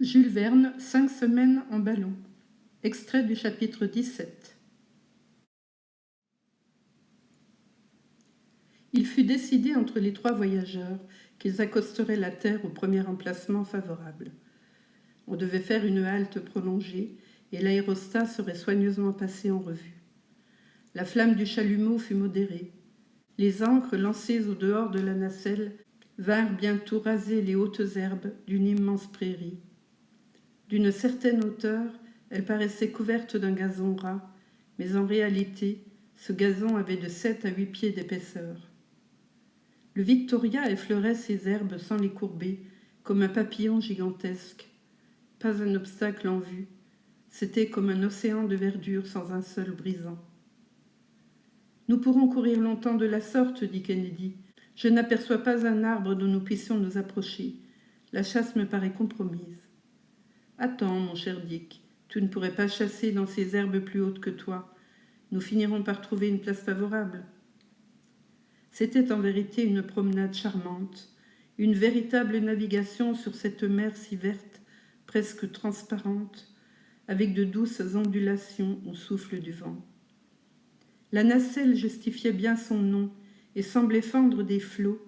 Jules Verne, 5 semaines en ballon. Extrait du chapitre 17. Il fut décidé entre les 3 voyageurs qu'ils accosteraient la terre au premier emplacement favorable. On devait faire une halte prolongée et l'aérostat serait soigneusement passé en revue. La flamme du chalumeau fut modérée. Les ancres lancées au dehors de la nacelle vinrent bientôt raser les hautes herbes d'une immense prairie. D'une certaine hauteur, elle paraissait couverte d'un gazon ras, mais en réalité, ce gazon avait de 7 à 8 pieds d'épaisseur. Le Victoria effleurait ces herbes sans les courber, comme un papillon gigantesque. Pas un obstacle en vue. C'était comme un océan de verdure sans un seul brisant. « Nous pourrons courir longtemps de la sorte, dit Kennedy. Je n'aperçois pas un arbre dont nous puissions nous approcher. La chasse me paraît compromise. » « Attends, mon cher Dick, tu ne pourrais pas chasser dans ces herbes plus hautes que toi. Nous finirons par trouver une place favorable. » C'était en vérité une promenade charmante, une véritable navigation sur cette mer si verte, presque transparente, avec de douces ondulations au souffle du vent. La nacelle justifiait bien son nom et semblait fendre des flots,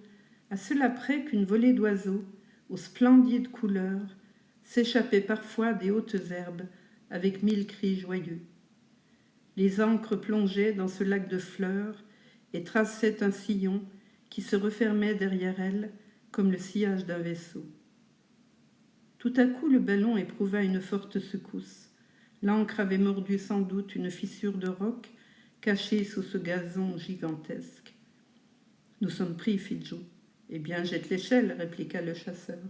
à cela près qu'une volée d'oiseaux, aux splendides couleurs, s'échappait parfois des hautes herbes avec 1000 cris joyeux. Les ancres plongeaient dans ce lac de fleurs et traçaient un sillon qui se refermait derrière elles comme le sillage d'un vaisseau. Tout à coup, le ballon éprouva une forte secousse. L'ancre avait mordu sans doute une fissure de roc cachée sous ce gazon gigantesque. « Nous sommes pris, fit Joe. »« Eh bien, jette l'échelle, répliqua le chasseur.